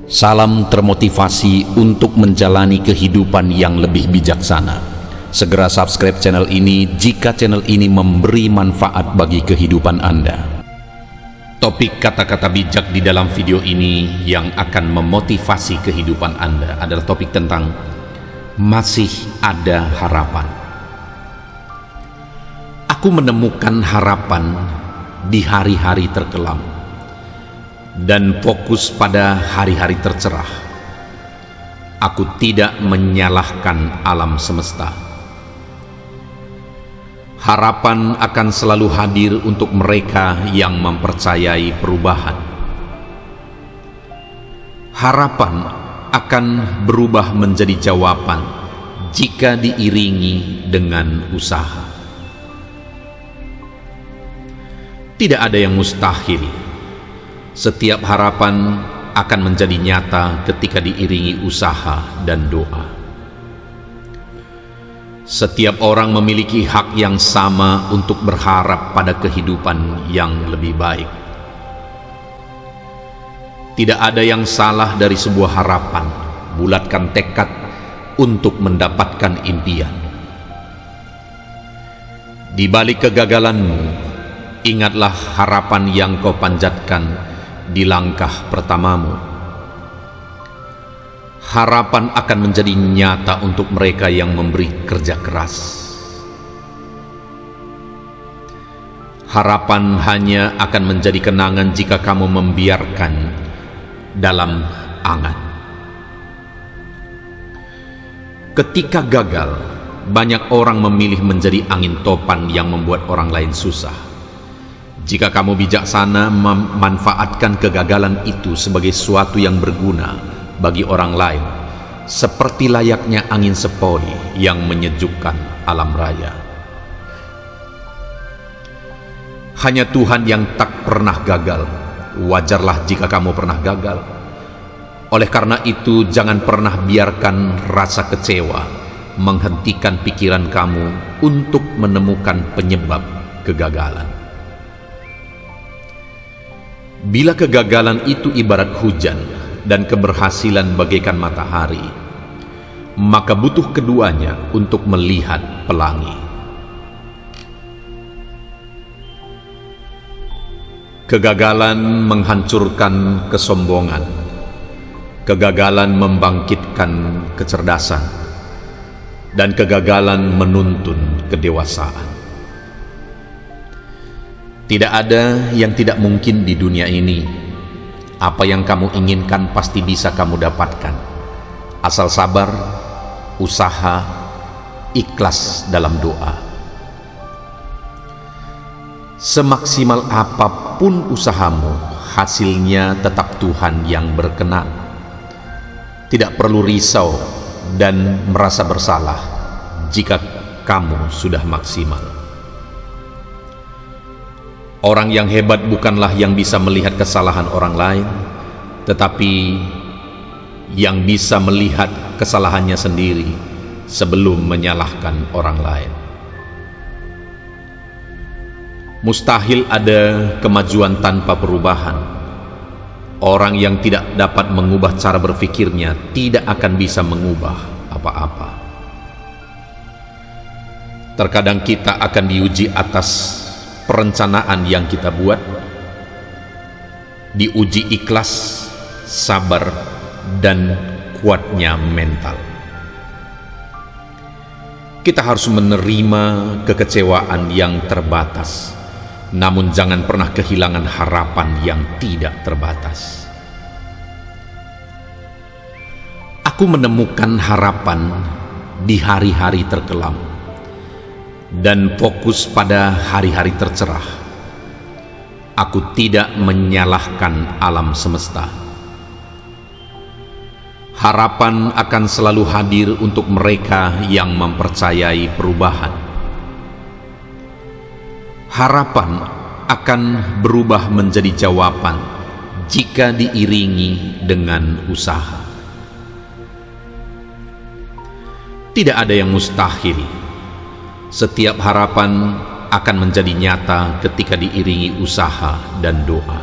Salam termotivasi untuk menjalani kehidupan yang lebih bijaksana. Segera subscribe channel ini jika channel ini memberi manfaat bagi kehidupan Anda. Topik kata-kata bijak di dalam video ini yang akan memotivasi kehidupan Anda adalah topik tentang masih ada harapan. Aku menemukan harapan di hari-hari terkelam dan fokus pada hari-hari tercerah. Aku tidak menyalahkan alam semesta. Harapan akan selalu hadir untuk mereka yang mempercayai perubahan. Harapan akan berubah menjadi jawaban jika diiringi dengan usaha. Tidak ada yang mustahil. Setiap harapan akan menjadi nyata ketika diiringi usaha dan doa. Setiap orang memiliki hak yang sama untuk berharap pada kehidupan yang lebih baik. Tidak ada yang salah dari sebuah harapan. Bulatkan tekad untuk mendapatkan impian. Di balik kegagalanmu, ingatlah harapan yang kau panjatkan di langkah pertamamu. Harapan akan menjadi nyata untuk mereka yang memberi kerja keras. Harapan hanya akan menjadi kenangan jika kamu membiarkan dalam angan. Ketika gagal, banyak orang memilih menjadi angin topan yang membuat orang lain susah. Jika kamu bijaksana memanfaatkan kegagalan itu sebagai sesuatu yang berguna bagi orang lain, seperti layaknya angin sepoi yang menyejukkan alam raya. Hanya Tuhan yang tak pernah gagal. Wajarlah jika kamu pernah gagal. Oleh karena itu, jangan pernah biarkan rasa kecewa menghentikan pikiran kamu untuk menemukan penyebab kegagalan. Bila kegagalan itu ibarat hujan dan keberhasilan bagaikan matahari, maka butuh keduanya untuk melihat pelangi. Kegagalan menghancurkan kesombongan. Kegagalan membangkitkan kecerdasan. Dan kegagalan menuntun kedewasaan. Tidak ada yang tidak mungkin di dunia ini. Apa yang kamu inginkan pasti bisa kamu dapatkan, asal sabar, usaha, ikhlas dalam doa. Semaksimal apapun usahamu, hasilnya tetap Tuhan yang berkenan. Tidak perlu risau dan merasa bersalah jika kamu sudah maksimal. Orang yang hebat bukanlah yang bisa melihat kesalahan orang lain, tetapi yang bisa melihat kesalahannya sendiri sebelum menyalahkan orang lain. Mustahil ada kemajuan tanpa perubahan. Orang yang tidak dapat mengubah cara berpikirnya tidak akan bisa mengubah apa-apa. Terkadang kita akan diuji atas perencanaan yang kita buat, diuji ikhlas, sabar, dan kuatnya mental. Kita harus menerima kekecewaan yang terbatas, namun jangan pernah kehilangan harapan yang tidak terbatas. Aku menemukan harapan di hari-hari terkelam dan fokus pada hari-hari tercerah. Aku tidak menyalahkan alam semesta. Harapan akan selalu hadir untuk mereka yang mempercayai perubahan. Harapan akan berubah menjadi jawaban jika diiringi dengan usaha. Tidak ada yang mustahil. Setiap harapan akan menjadi nyata ketika diiringi usaha dan doa.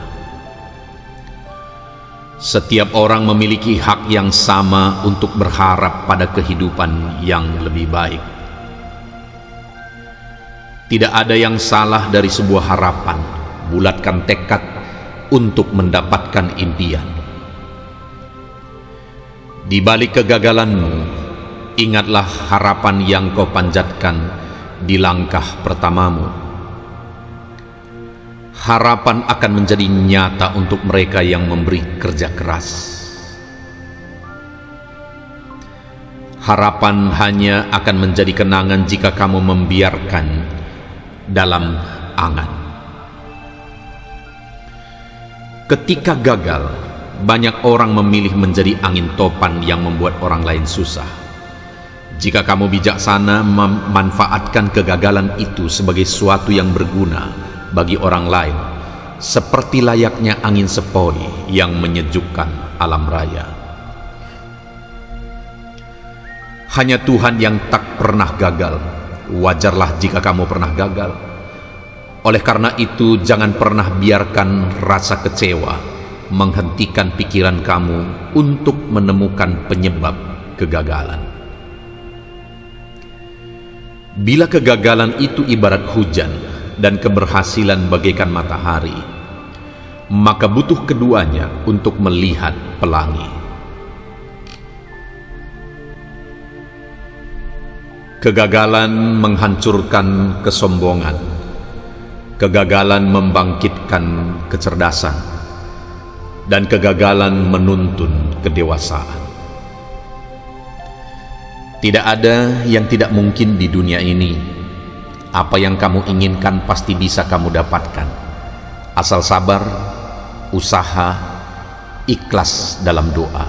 Setiap orang memiliki hak yang sama untuk berharap pada kehidupan yang lebih baik. Tidak ada yang salah dari sebuah harapan. Bulatkan tekad untuk mendapatkan impian. Di balik kegagalanmu, ingatlah harapan yang kau panjatkan di langkah pertamamu. Harapan akan menjadi nyata untuk mereka yang memberi kerja keras. Harapan hanya akan menjadi kenangan jika kamu membiarkan dalam angan. Ketika gagal, banyak orang memilih menjadi angin topan yang membuat orang lain susah. Jika kamu bijaksana memanfaatkan kegagalan itu sebagai sesuatu yang berguna bagi orang lain, seperti layaknya angin sepoi yang menyejukkan alam raya. Hanya Tuhan yang tak pernah gagal. Wajarlah jika kamu pernah gagal. Oleh karena itu, jangan pernah biarkan rasa kecewa menghentikan pikiran kamu untuk menemukan penyebab kegagalan. Bila kegagalan itu ibarat hujan dan keberhasilan bagaikan matahari, maka butuh keduanya untuk melihat pelangi. Kegagalan menghancurkan kesombongan. Kegagalan membangkitkan kecerdasan. Dan kegagalan menuntun kedewasaan. Tidak ada yang tidak mungkin di dunia ini. Apa yang kamu inginkan pasti bisa kamu dapatkan. Asal sabar, usaha, ikhlas dalam doa.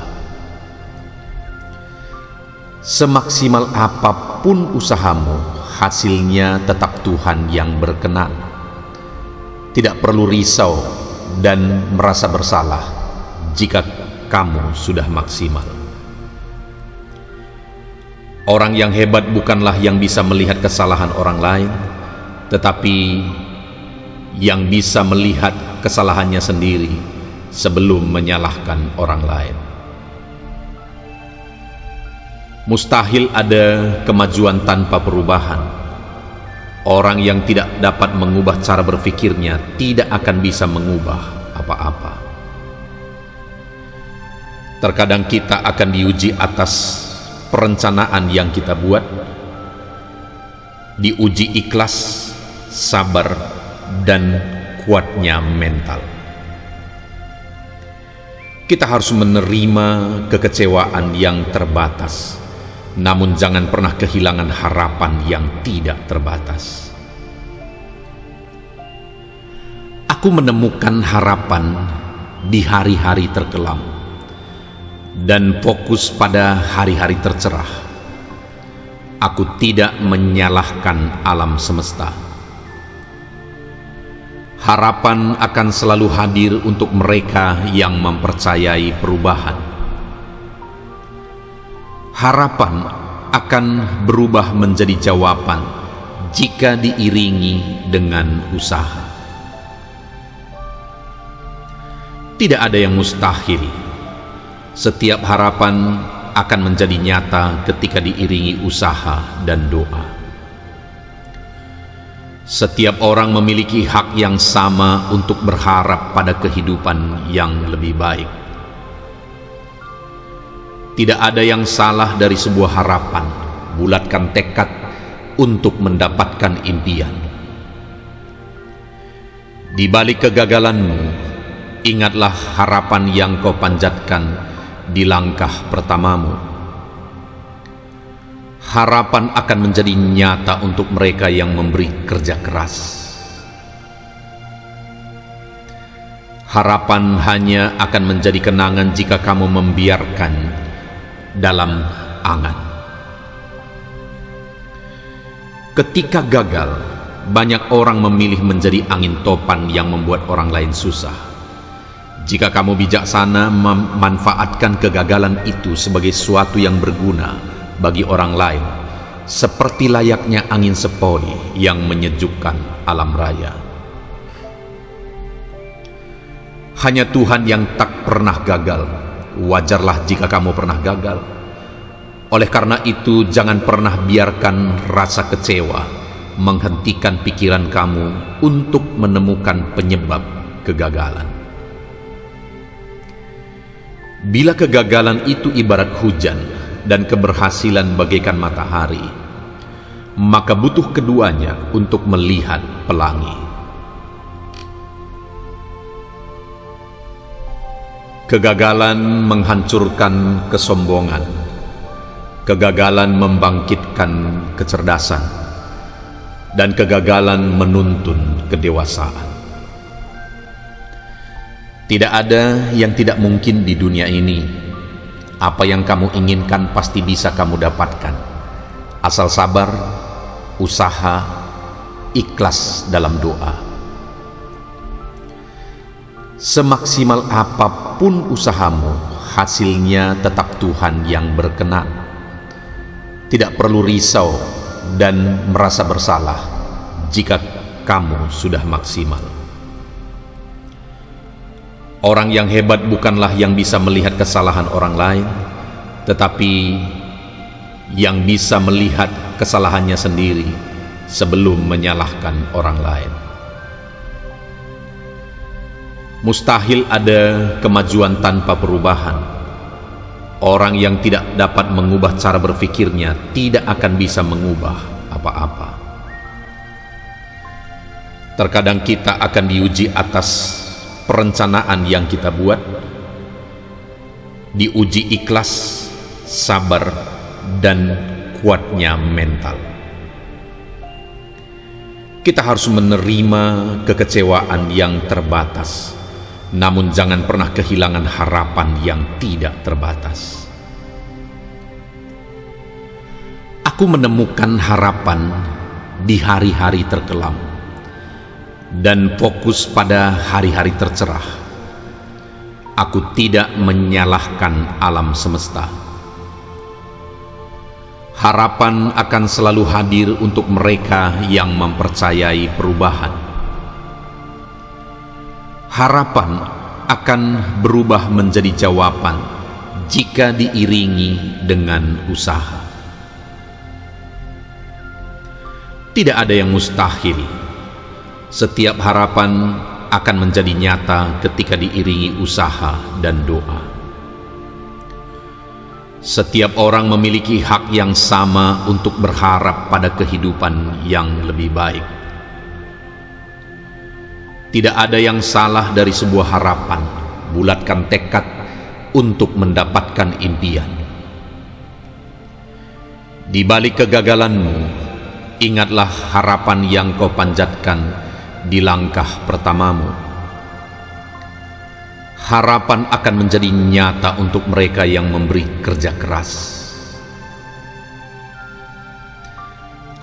Semaksimal apapun usahamu, hasilnya tetap Tuhan yang berkenan. Tidak perlu risau dan merasa bersalah jika kamu sudah maksimal. Orang yang hebat bukanlah yang bisa melihat kesalahan orang lain, tetapi yang bisa melihat kesalahannya sendiri sebelum menyalahkan orang lain. Mustahil ada kemajuan tanpa perubahan. Orang yang tidak dapat mengubah cara berpikirnya tidak akan bisa mengubah apa-apa. Terkadang kita akan diuji atas perencanaan yang kita buat, diuji ikhlas, sabar, dan kuatnya mental. Kita harus menerima kekecewaan yang terbatas, namun jangan pernah kehilangan harapan yang tidak terbatas. Aku menemukan harapan di hari-hari terkelam dan fokus pada hari-hari tercerah. Aku tidak menyalahkan alam semesta. Harapan akan selalu hadir untuk mereka yang mempercayai perubahan. Harapan akan berubah menjadi jawaban jika diiringi dengan usaha. Tidak ada yang mustahil. Setiap harapan akan menjadi nyata ketika diiringi usaha dan doa. Setiap orang memiliki hak yang sama untuk berharap pada kehidupan yang lebih baik. Tidak ada yang salah dari sebuah harapan. Bulatkan tekad untuk mendapatkan impian. Di balik kegagalanmu, ingatlah harapan yang kau panjatkan di langkah pertamamu. Harapan akan menjadi nyata untuk mereka yang memberi kerja keras. Harapan hanya akan menjadi kenangan jika kamu membiarkan dalam angan. Ketika gagal, banyak orang memilih menjadi angin topan yang membuat orang lain susah. Jika kamu bijaksana memanfaatkan kegagalan itu sebagai sesuatu yang berguna bagi orang lain, seperti layaknya angin sepoi yang menyejukkan alam raya. Hanya Tuhan yang tak pernah gagal. Wajarlah jika kamu pernah gagal. Oleh karena itu, jangan pernah biarkan rasa kecewa menghentikan pikiran kamu untuk menemukan penyebab kegagalan. Bila kegagalan itu ibarat hujan dan keberhasilan bagaikan matahari, maka butuh keduanya untuk melihat pelangi. Kegagalan menghancurkan kesombongan. Kegagalan membangkitkan kecerdasan. Dan kegagalan menuntun kedewasaan. Tidak ada yang tidak mungkin di dunia ini. Apa yang kamu inginkan pasti bisa kamu dapatkan. Asal sabar, usaha, ikhlas dalam doa. Semaksimal apapun usahamu, hasilnya tetap Tuhan yang berkenan. Tidak perlu risau dan merasa bersalah jika kamu sudah maksimal. Orang yang hebat bukanlah yang bisa melihat kesalahan orang lain, tetapi yang bisa melihat kesalahannya sendiri sebelum menyalahkan orang lain. Mustahil ada kemajuan tanpa perubahan. Orang yang tidak dapat mengubah cara berpikirnya tidak akan bisa mengubah apa-apa. Terkadang kita akan diuji atas perencanaan yang kita buat, diuji ikhlas, sabar, dan kuatnya mental. Kita harus menerima kekecewaan yang terbatas, namun jangan pernah kehilangan harapan yang tidak terbatas. Aku menemukan harapan di hari-hari terkelam dan fokus pada hari-hari tercerah. Aku tidak menyalahkan alam semesta. Harapan akan selalu hadir untuk mereka yang mempercayai perubahan. Harapan akan berubah menjadi jawaban jika diiringi dengan usaha. Tidak ada yang mustahil. Setiap harapan akan menjadi nyata ketika diiringi usaha dan doa. Setiap orang memiliki hak yang sama untuk berharap pada kehidupan yang lebih baik. Tidak ada yang salah dari sebuah harapan. Bulatkan tekad untuk mendapatkan impian. Di balik kegagalanmu, ingatlah harapan yang kau panjatkan di langkah pertamamu. Harapan akan menjadi nyata untuk mereka yang memberi kerja keras.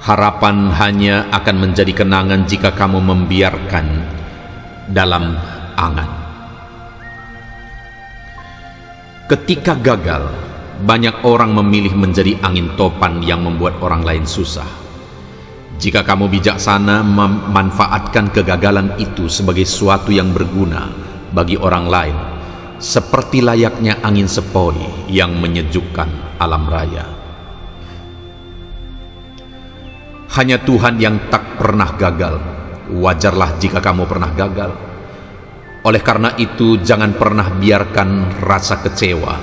Harapan hanya akan menjadi kenangan jika kamu membiarkan dalam angan. Ketika gagal, banyak orang memilih menjadi angin topan yang membuat orang lain susah. Jika kamu bijaksana memanfaatkan kegagalan itu sebagai sesuatu yang berguna bagi orang lain, seperti layaknya angin sepoi yang menyejukkan alam raya. Hanya Tuhan yang tak pernah gagal. Wajarlah jika kamu pernah gagal. Oleh karena itu, jangan pernah biarkan rasa kecewa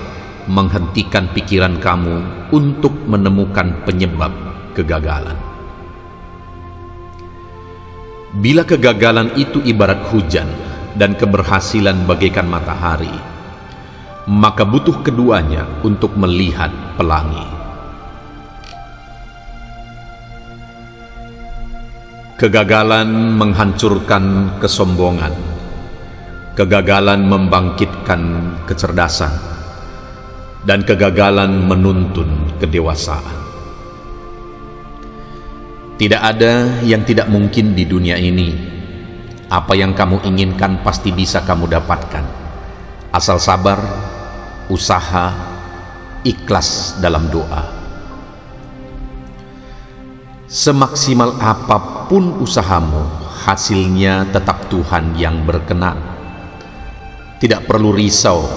menghentikan pikiran kamu untuk menemukan penyebab kegagalan. Bila kegagalan itu ibarat hujan dan keberhasilan bagaikan matahari, maka butuh keduanya untuk melihat pelangi. Kegagalan menghancurkan kesombongan. Kegagalan membangkitkan kecerdasan. Dan kegagalan menuntun kedewasaan. Tidak ada yang tidak mungkin di dunia ini. Apa yang kamu inginkan pasti bisa kamu dapatkan. Asal sabar, usaha, ikhlas dalam doa. Semaksimal apapun usahamu, hasilnya tetap Tuhan yang berkenan. Tidak perlu risau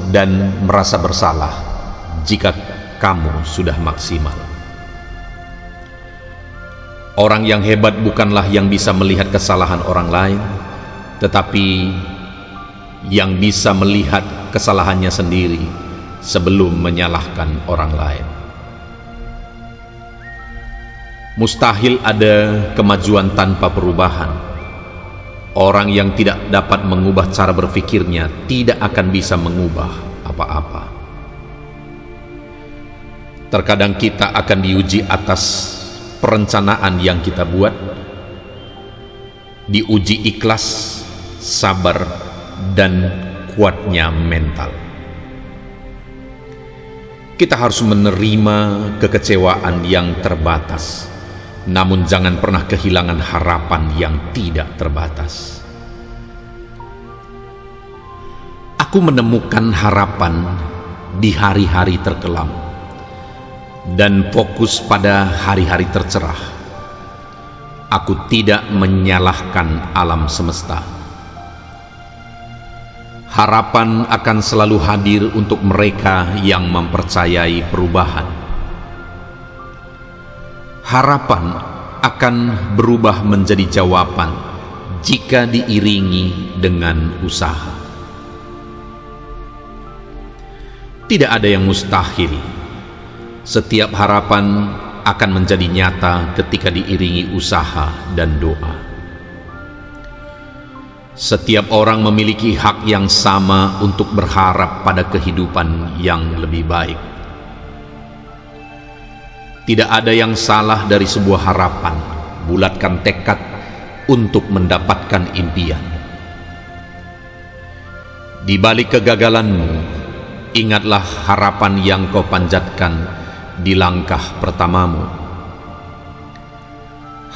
dan merasa bersalah jika kamu sudah maksimal. Orang yang hebat bukanlah yang bisa melihat kesalahan orang lain, tetapi yang bisa melihat kesalahannya sendiri sebelum menyalahkan orang lain. Mustahil ada kemajuan tanpa perubahan. Orang yang tidak dapat mengubah cara berpikirnya tidak akan bisa mengubah apa-apa. Terkadang kita akan diuji atas perencanaan yang kita buat, diuji ikhlas, sabar, dan kuatnya mental. Kita harus menerima kekecewaan yang terbatas, namun jangan pernah kehilangan harapan yang tidak terbatas. Aku menemukan harapan di hari-hari terkelam dan fokus pada hari-hari tercerah. Aku tidak menyalahkan alam semesta. Harapan akan selalu hadir untuk mereka yang mempercayai perubahan. Harapan akan berubah menjadi jawaban jika diiringi dengan usaha. Tidak ada yang mustahil. Setiap harapan akan menjadi nyata ketika diiringi usaha dan doa. Setiap orang memiliki hak yang sama untuk berharap pada kehidupan yang lebih baik. Tidak ada yang salah dari sebuah harapan. Bulatkan tekad untuk mendapatkan impian. Di balik kegagalanmu, ingatlah harapan yang kau panjatkan di langkah pertamamu.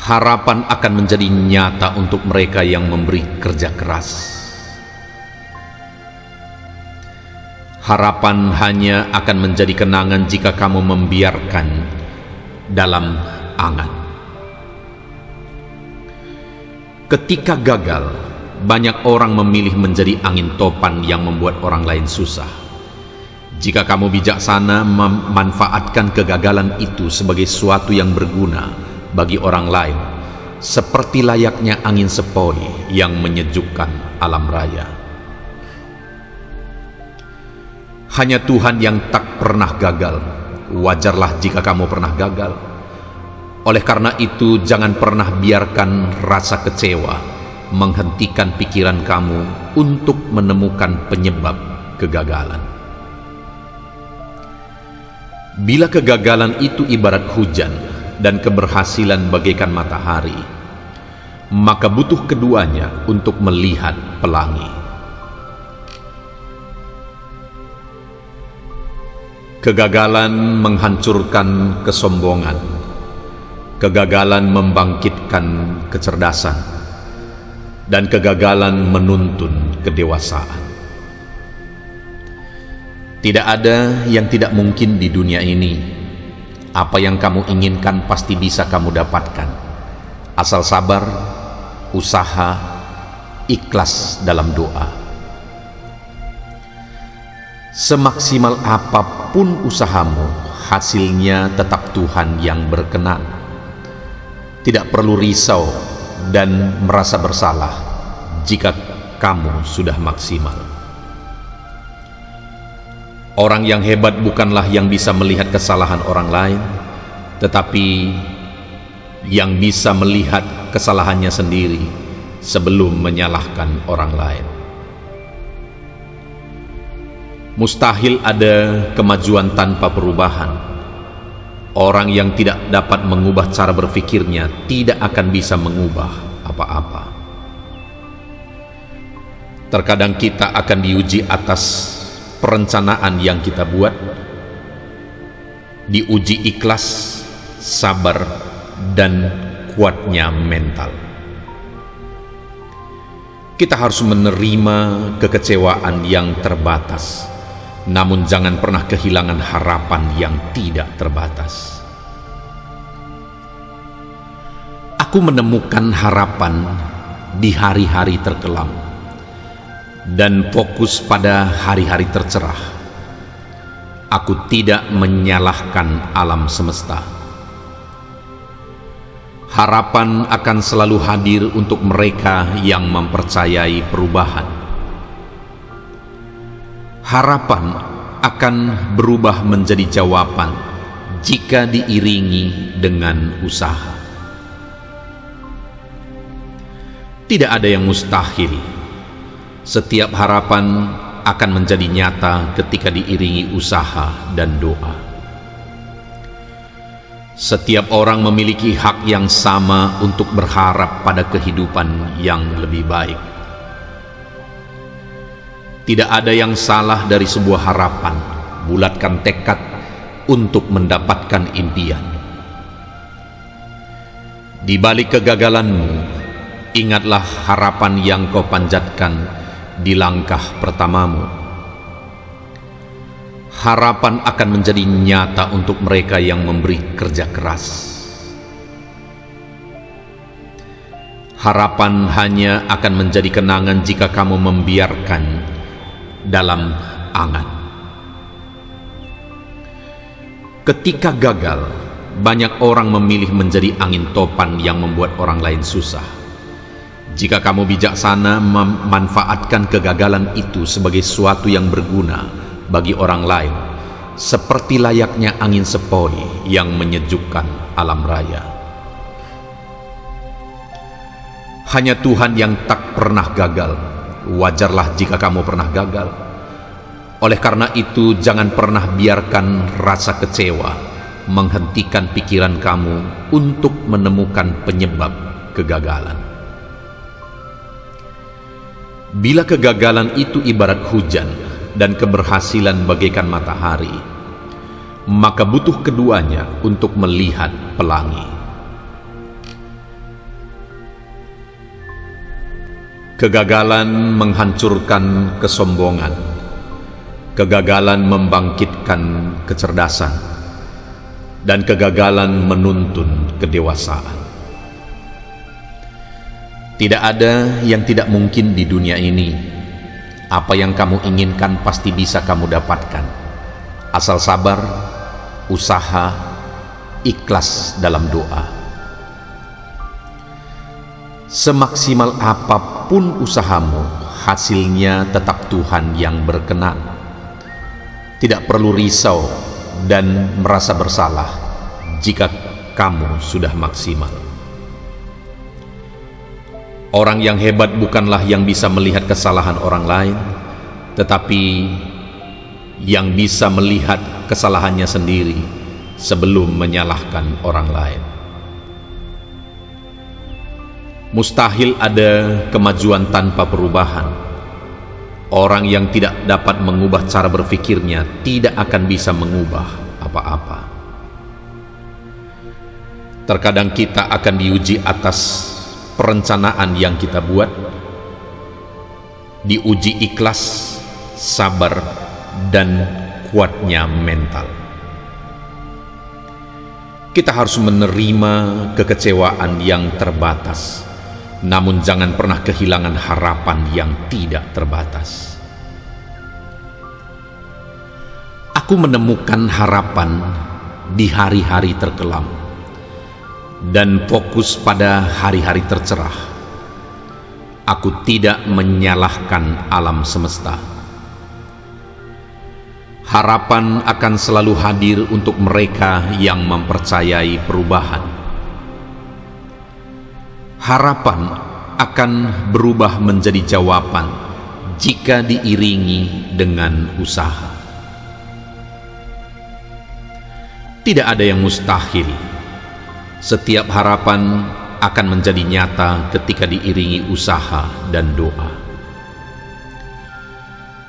Harapan akan menjadi nyata untuk mereka yang memberi kerja keras. Harapan hanya akan menjadi kenangan jika kamu membiarkan dalam angan. Ketika gagal, banyak orang memilih menjadi angin topan yang membuat orang lain susah. Jika kamu bijaksana memanfaatkan kegagalan itu sebagai sesuatu yang berguna bagi orang lain, seperti layaknya angin sepoi yang menyejukkan alam raya. Hanya Tuhan yang tak pernah gagal. Wajarlah jika kamu pernah gagal. Oleh karena itu, jangan pernah biarkan rasa kecewa menghentikan pikiran kamu untuk menemukan penyebab kegagalan. Bila kegagalan itu ibarat hujan dan keberhasilan bagaikan matahari, maka butuh keduanya untuk melihat pelangi. Kegagalan menghancurkan kesombongan. Kegagalan membangkitkan kecerdasan. Dan kegagalan menuntun kedewasaan. Tidak ada yang tidak mungkin di dunia ini. Apa yang kamu inginkan pasti bisa kamu dapatkan, asal sabar, usaha, ikhlas dalam doa. Semaksimal apapun usahamu, hasilnya tetap Tuhan yang berkenan. Tidak perlu risau dan merasa bersalah jika kamu sudah maksimal. Orang yang hebat bukanlah yang bisa melihat kesalahan orang lain, tetapi yang bisa melihat kesalahannya sendiri sebelum menyalahkan orang lain. Mustahil ada kemajuan tanpa perubahan. Orang yang tidak dapat mengubah cara berpikirnya tidak akan bisa mengubah apa-apa. Terkadang kita akan diuji atas perencanaan yang kita buat, diuji ikhlas, sabar, dan kuatnya mental. Kita harus menerima kekecewaan yang terbatas, namun jangan pernah kehilangan harapan yang tidak terbatas. Aku menemukan harapan di hari-hari terkelam dan fokus pada hari-hari tercerah. Aku tidak menyalahkan alam semesta. Harapan akan selalu hadir untuk mereka yang mempercayai perubahan. Harapan akan berubah menjadi jawaban jika diiringi dengan usaha. Tidak ada yang mustahil. Setiap harapan akan menjadi nyata ketika diiringi usaha dan doa. Setiap orang memiliki hak yang sama untuk berharap pada kehidupan yang lebih baik. Tidak ada yang salah dari sebuah harapan. Bulatkan tekad untuk mendapatkan impian. Di balik kegagalanmu, ingatlah harapan yang kau panjatkan di langkah pertamamu. Harapan akan menjadi nyata untuk mereka yang memberi kerja keras. Harapan hanya akan menjadi kenangan jika kamu membiarkan dalam angan. Ketika gagal, banyak orang memilih menjadi angin topan yang membuat orang lain susah. Jika kamu bijaksana memanfaatkan kegagalan itu sebagai sesuatu yang berguna bagi orang lain, seperti layaknya angin sepoi yang menyejukkan alam raya. Hanya Tuhan yang tak pernah gagal. Wajarlah jika kamu pernah gagal. Oleh karena itu, jangan pernah biarkan rasa kecewa menghentikan pikiran kamu untuk menemukan penyebab kegagalan. Bila kegagalan itu ibarat hujan dan keberhasilan bagaikan matahari, maka butuh keduanya untuk melihat pelangi. Kegagalan menghancurkan kesombongan. Kegagalan membangkitkan kecerdasan. Dan kegagalan menuntun kedewasaan. Tidak ada yang tidak mungkin di dunia ini. Apa yang kamu inginkan pasti bisa kamu dapatkan, asal sabar, usaha, ikhlas dalam doa. Semaksimal apapun usahamu, hasilnya tetap Tuhan yang berkenan. Tidak perlu risau dan merasa bersalah jika kamu sudah maksimal. Orang yang hebat bukanlah yang bisa melihat kesalahan orang lain, tetapi yang bisa melihat kesalahannya sendiri sebelum menyalahkan orang lain. Mustahil ada kemajuan tanpa perubahan. Orang yang tidak dapat mengubah cara berpikirnya tidak akan bisa mengubah apa-apa. Terkadang kita akan diuji atas perencanaan yang kita buat, diuji ikhlas, sabar, dan kuatnya mental. Kita harus menerima kekecewaan yang terbatas, namun jangan pernah kehilangan harapan yang tidak terbatas. Aku menemukan harapan di hari-hari terkelam dan fokus pada hari-hari tercerah. Aku tidak menyalahkan alam semesta. Harapan akan selalu hadir untuk mereka yang mempercayai perubahan. Harapan akan berubah menjadi jawaban jika diiringi dengan usaha. Tidak ada yang mustahil. Setiap harapan akan menjadi nyata ketika diiringi usaha dan doa.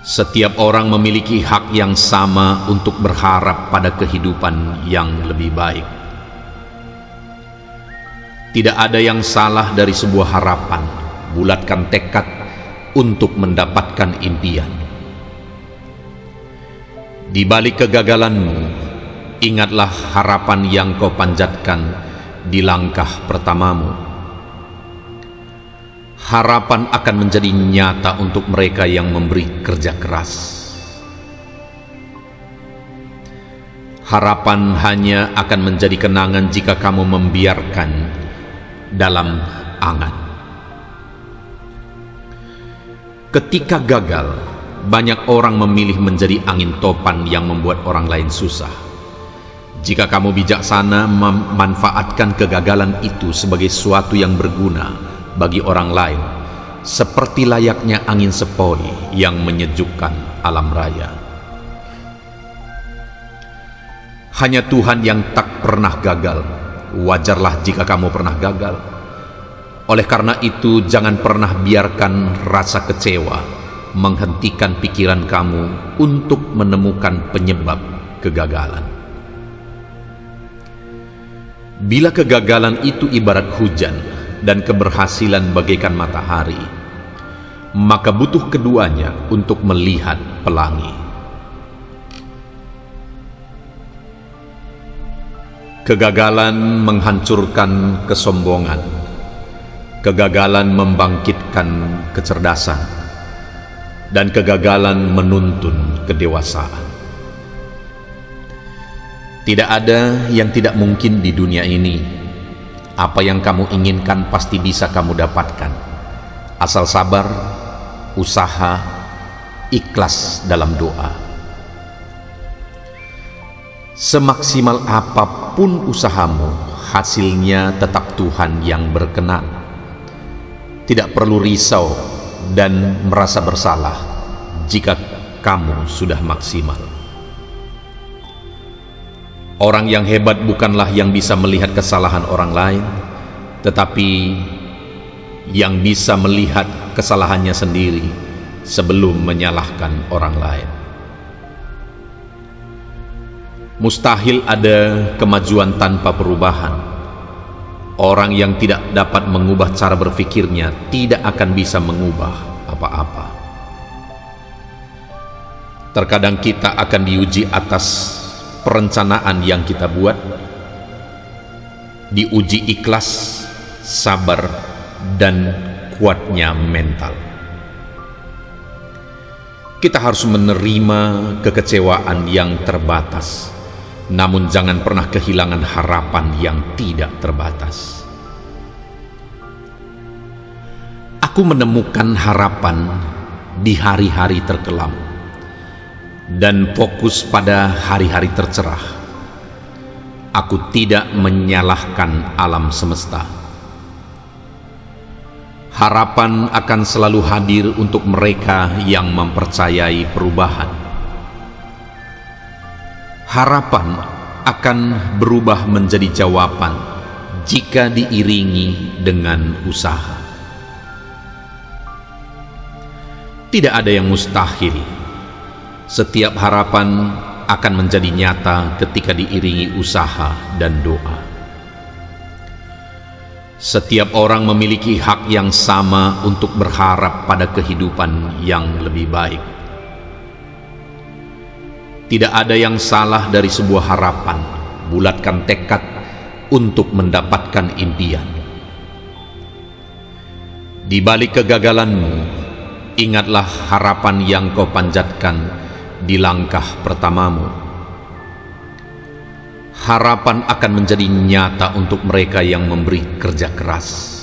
Setiap orang memiliki hak yang sama untuk berharap pada kehidupan yang lebih baik. Tidak ada yang salah dari sebuah harapan. Bulatkan tekad untuk mendapatkan impian. Di balik kegagalanmu, ingatlah harapan yang kau panjatkan di langkah pertamamu. Harapan akan menjadi nyata untuk mereka yang memberi kerja keras. Harapan hanya akan menjadi kenangan jika kamu membiarkan dalam angan. Ketika gagal, banyak orang memilih menjadi angin topan yang membuat orang lain susah. Jika kamu bijaksana memanfaatkan kegagalan itu sebagai sesuatu yang berguna bagi orang lain, seperti layaknya angin sepoi yang menyejukkan alam raya. Hanya Tuhan yang tak pernah gagal. Wajarlah jika kamu pernah gagal. Oleh karena itu, jangan pernah biarkan rasa kecewa menghentikan pikiran kamu untuk menemukan penyebab kegagalan. Bila kegagalan itu ibarat hujan dan keberhasilan bagaikan matahari, maka butuh keduanya untuk melihat pelangi. Kegagalan menghancurkan kesombongan. Kegagalan membangkitkan kecerdasan. Dan kegagalan menuntun kedewasaan. Tidak ada yang tidak mungkin di dunia ini. Apa yang kamu inginkan pasti bisa kamu dapatkan. Asal sabar, usaha, ikhlas dalam doa. Semaksimal apapun usahamu, hasilnya tetap Tuhan yang berkenan. Tidak perlu risau dan merasa bersalah jika kamu sudah maksimal. Orang yang hebat bukanlah yang bisa melihat kesalahan orang lain, tetapi yang bisa melihat kesalahannya sendiri sebelum menyalahkan orang lain. Mustahil ada kemajuan tanpa perubahan. Orang yang tidak dapat mengubah cara berpikirnya tidak akan bisa mengubah apa-apa. Terkadang kita akan diuji atas perencanaan yang kita buat, diuji ikhlas, sabar, dan kuatnya mental. Kita harus menerima kekecewaan yang terbatas, namun jangan pernah kehilangan harapan yang tidak terbatas. Aku menemukan harapan di hari-hari terkelam dan fokus pada hari-hari tercerah. Aku tidak menyalahkan alam semesta. Harapan akan selalu hadir untuk mereka yang mempercayai perubahan. Harapan akan berubah menjadi jawaban jika diiringi dengan usaha. Tidak ada yang mustahil. Setiap harapan akan menjadi nyata ketika diiringi usaha dan doa. Setiap orang memiliki hak yang sama untuk berharap pada kehidupan yang lebih baik. Tidak ada yang salah dari sebuah harapan. Bulatkan tekad untuk mendapatkan impian. Di balik kegagalanmu, ingatlah harapan yang kau panjatkan di langkah pertamamu. Harapan akan menjadi nyata untuk mereka yang memberi kerja keras.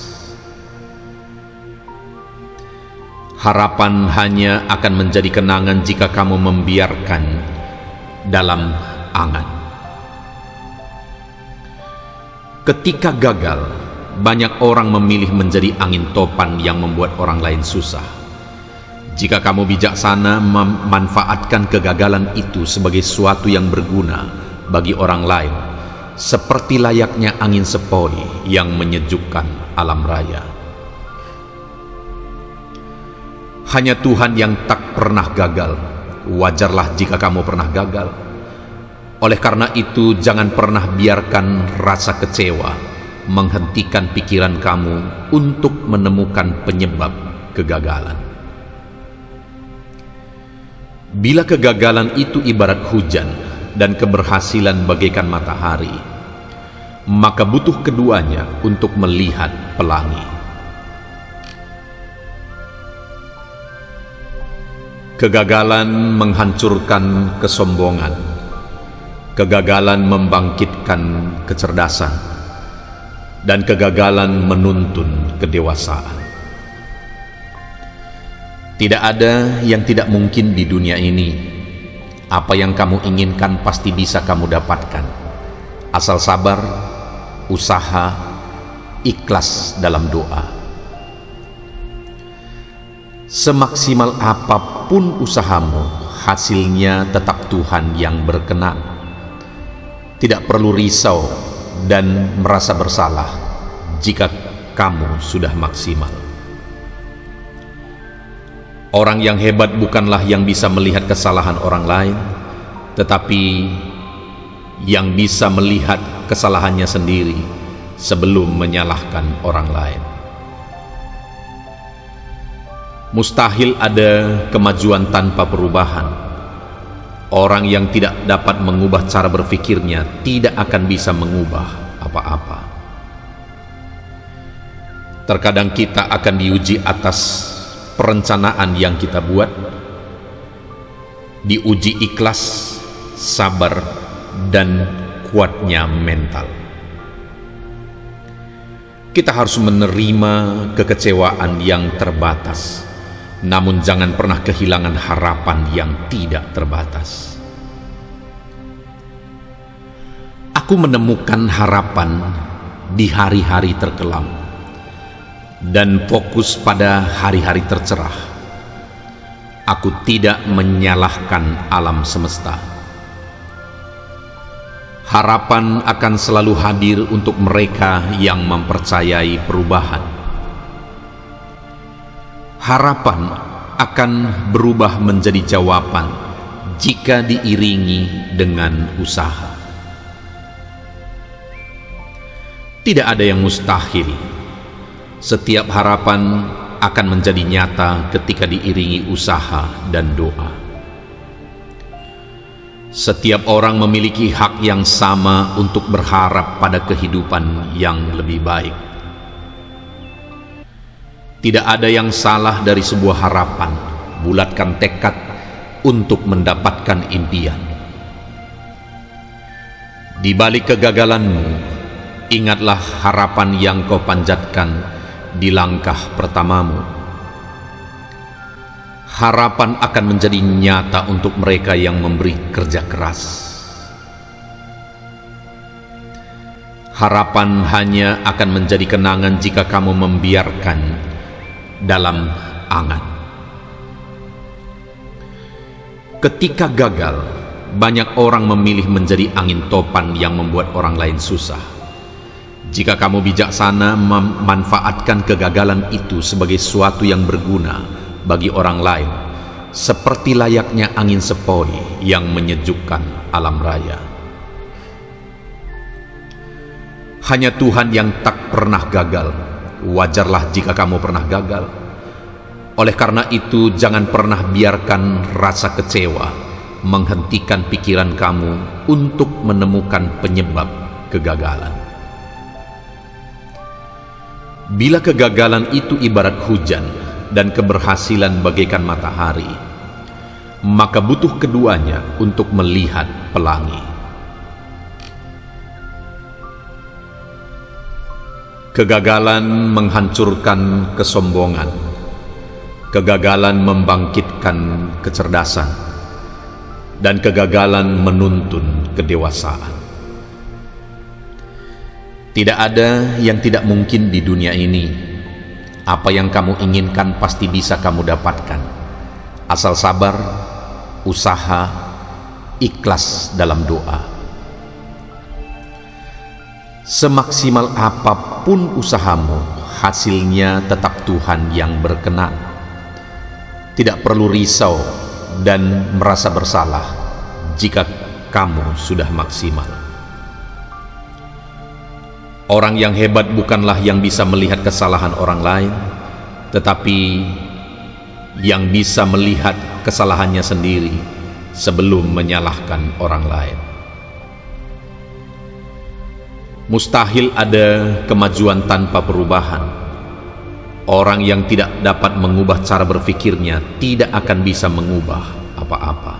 Harapan hanya akan menjadi kenangan jika kamu membiarkan dalam angan. Ketika gagal, banyak orang memilih menjadi angin topan yang membuat orang lain susah. Jika kamu bijaksana memanfaatkan kegagalan itu sebagai sesuatu yang berguna bagi orang lain, seperti layaknya angin sepoi yang menyejukkan alam raya. Hanya Tuhan yang tak pernah gagal. Wajarlah jika kamu pernah gagal. Oleh karena itu, jangan pernah biarkan rasa kecewa menghentikan pikiran kamu untuk menemukan penyebab kegagalan. Bila kegagalan itu ibarat hujan dan keberhasilan bagaikan matahari, maka butuh keduanya untuk melihat pelangi. Kegagalan menghancurkan kesombongan, kegagalan membangkitkan kecerdasan, dan kegagalan menuntun kedewasaan. Tidak ada yang tidak mungkin di dunia ini. Apa yang kamu inginkan pasti bisa kamu dapatkan, asal sabar, usaha, ikhlas dalam doa. Semaksimal apapun usahamu, hasilnya tetap Tuhan yang berkenan. Tidak perlu risau dan merasa bersalah jika kamu sudah maksimal. Orang yang hebat bukanlah yang bisa melihat kesalahan orang lain, tetapi yang bisa melihat kesalahannya sendiri sebelum menyalahkan orang lain. Mustahil ada kemajuan tanpa perubahan. Orang yang tidak dapat mengubah cara berpikirnya tidak akan bisa mengubah apa-apa. Terkadang kita akan diuji atas perencanaan yang kita buat, diuji ikhlas, sabar, dan kuatnya mental. Kita harus menerima kekecewaan yang terbatas, namun jangan pernah kehilangan harapan yang tidak terbatas. Aku menemukan harapan di hari-hari terkelam dan fokus pada hari-hari tercerah. Aku tidak menyalahkan alam semesta. Harapan akan selalu hadir untuk mereka yang mempercayai perubahan. Harapan akan berubah menjadi jawaban jika diiringi dengan usaha. Tidak ada yang mustahil. Setiap harapan akan menjadi nyata ketika diiringi usaha dan doa. Setiap orang memiliki hak yang sama untuk berharap pada kehidupan yang lebih baik. Tidak ada yang salah dari sebuah harapan. Bulatkan tekad untuk mendapatkan impian. Di balik kegagalanmu, ingatlah harapan yang kau panjatkan di langkah pertamamu. Harapan akan menjadi nyata untuk mereka yang memberi kerja keras. Harapan hanya akan menjadi kenangan jika kamu membiarkan dalam angan. Ketika gagal, banyak orang memilih menjadi angin topan yang membuat orang lain susah. Jika kamu bijaksana memanfaatkan kegagalan itu sebagai sesuatu yang berguna bagi orang lain, seperti layaknya angin sepoi yang menyejukkan alam raya. Hanya Tuhan yang tak pernah gagal. Wajarlah jika kamu pernah gagal. Oleh karena itu, jangan pernah biarkan rasa kecewa menghentikan pikiran kamu untuk menemukan penyebab kegagalan. Bila kegagalan itu ibarat hujan dan keberhasilan bagaikan matahari, maka butuh keduanya untuk melihat pelangi. Kegagalan menghancurkan kesombongan, kegagalan membangkitkan kecerdasan, dan kegagalan menuntun kedewasaan. Tidak ada yang tidak mungkin di dunia ini. Apa yang kamu inginkan pasti bisa kamu dapatkan, asal sabar, usaha, ikhlas dalam doa. Semaksimal apapun usahamu, hasilnya tetap Tuhan yang berkenan. Tidak perlu risau dan merasa bersalah jika kamu sudah maksimal. Orang yang hebat bukanlah yang bisa melihat kesalahan orang lain, tetapi yang bisa melihat kesalahannya sendiri sebelum menyalahkan orang lain. Mustahil ada kemajuan tanpa perubahan. Orang yang tidak dapat mengubah cara berpikirnya tidak akan bisa mengubah apa-apa.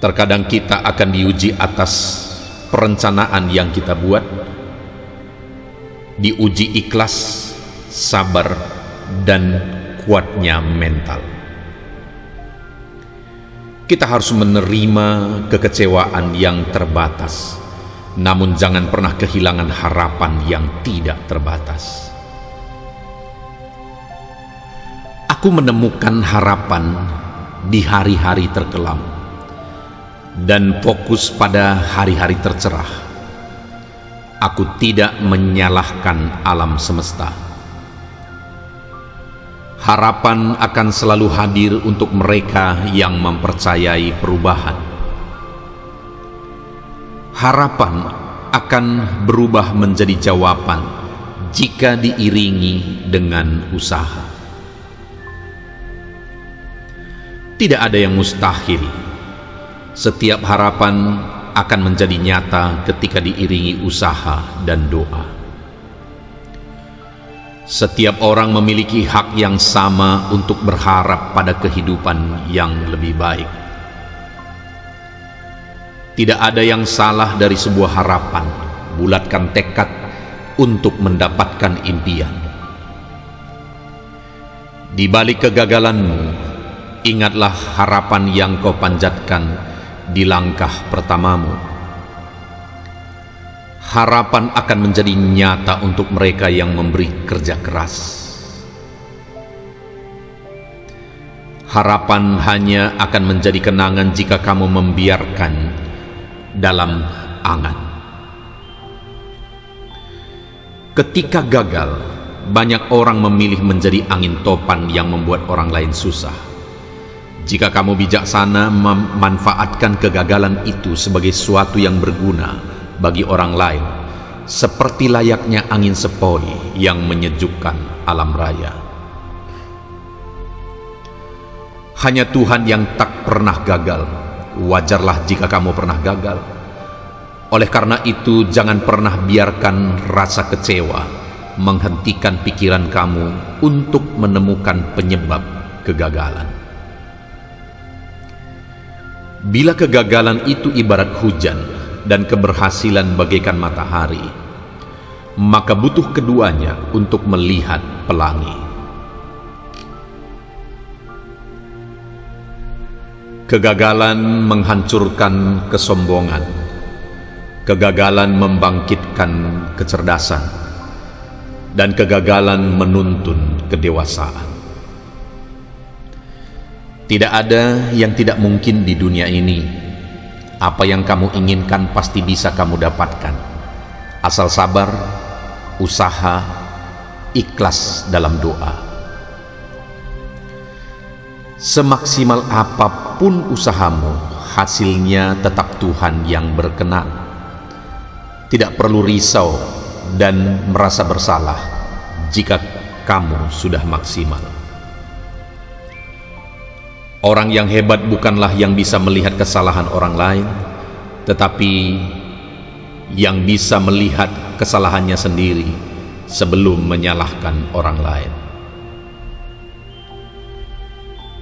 Terkadang kita akan diuji atas perencanaan yang kita buat, diuji ikhlas, sabar, dan kuatnya mental. Kita harus menerima kekecewaan yang terbatas, namun jangan pernah kehilangan harapan yang tidak terbatas. Aku menemukan harapan di hari-hari terkelam dan fokus pada hari-hari tercerah. Aku tidak menyalahkan alam semesta. Harapan akan selalu hadir untuk mereka yang mempercayai perubahan. Harapan akan berubah menjadi jawaban jika diiringi dengan usaha. Tidak ada yang mustahil. Setiap harapan akan menjadi nyata ketika diiringi usaha dan doa. Setiap orang memiliki hak yang sama untuk berharap pada kehidupan yang lebih baik. Tidak ada yang salah dari sebuah harapan. Bulatkan tekad untuk mendapatkan impian. Di balik kegagalanmu, ingatlah harapan yang kau panjatkan di langkah pertamamu. Harapan akan menjadi nyata untuk mereka yang memberi kerja keras. Harapan hanya akan menjadi kenangan jika kamu membiarkan dalam angan. Ketika gagal, banyak orang memilih menjadi angin topan yang membuat orang lain susah. Jika kamu bijaksana memanfaatkan kegagalan itu sebagai sesuatu yang berguna bagi orang lain, seperti layaknya angin sepoi yang menyejukkan alam raya. Hanya Tuhan yang tak pernah gagal. Wajarlah jika kamu pernah gagal. Oleh karena itu, jangan pernah biarkan rasa kecewa menghentikan pikiran kamu untuk menemukan penyebab kegagalan. Bila kegagalan itu ibarat hujan dan keberhasilan bagaikan matahari, maka butuh keduanya untuk melihat pelangi. Kegagalan menghancurkan kesombongan. Kegagalan membangkitkan kecerdasan. Dan kegagalan menuntun kedewasaan. Tidak ada yang tidak mungkin di dunia ini. Apa yang kamu inginkan pasti bisa kamu dapatkan, asal sabar, usaha, ikhlas dalam doa. Semaksimal apapun usahamu, hasilnya tetap Tuhan yang berkenan. Tidak perlu risau dan merasa bersalah jika kamu sudah maksimal. Orang yang hebat bukanlah yang bisa melihat kesalahan orang lain, tetapi yang bisa melihat kesalahannya sendiri sebelum menyalahkan orang lain.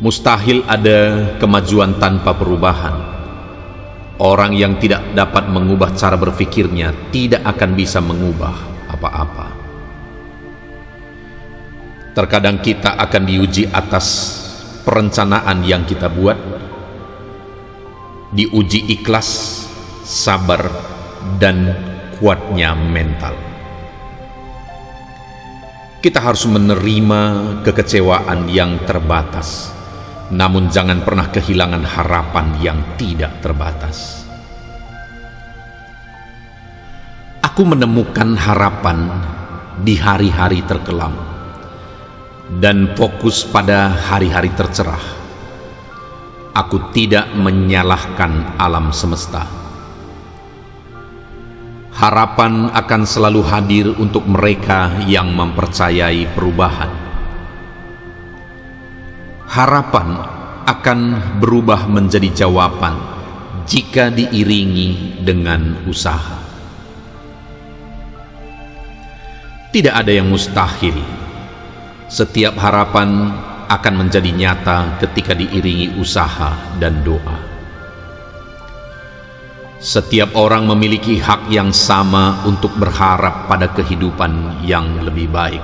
Mustahil ada kemajuan tanpa perubahan. Orang yang tidak dapat mengubah cara berpikirnya tidak akan bisa mengubah apa-apa. Terkadang kita akan diuji atas perencanaan yang kita buat, diuji ikhlas, sabar, dan kuatnya mental. Kita harus menerima kekecewaan yang terbatas, namun jangan pernah kehilangan harapan yang tidak terbatas. Aku menemukan harapan di hari-hari terkelam dan fokus pada hari-hari tercerah. Aku tidak menyalahkan alam semesta. Harapan akan selalu hadir untuk mereka yang mempercayai perubahan. Harapan akan berubah menjadi jawaban jika diiringi dengan usaha. Tidak ada yang mustahil. Setiap harapan akan menjadi nyata ketika diiringi usaha dan doa. Setiap orang memiliki hak yang sama untuk berharap pada kehidupan yang lebih baik.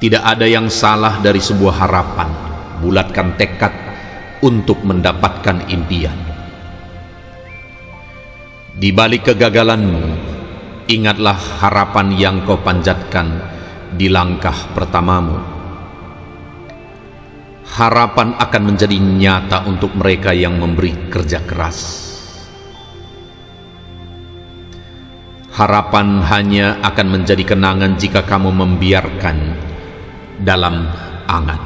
Tidak ada yang salah dari sebuah harapan. Bulatkan tekad untuk mendapatkan impian. Di balik kegagalanmu, ingatlah harapan yang kau panjatkan di langkah pertamamu. Harapan akan menjadi nyata untuk mereka yang memberi kerja keras. Harapan hanya akan menjadi kenangan jika kamu membiarkan dalam angan.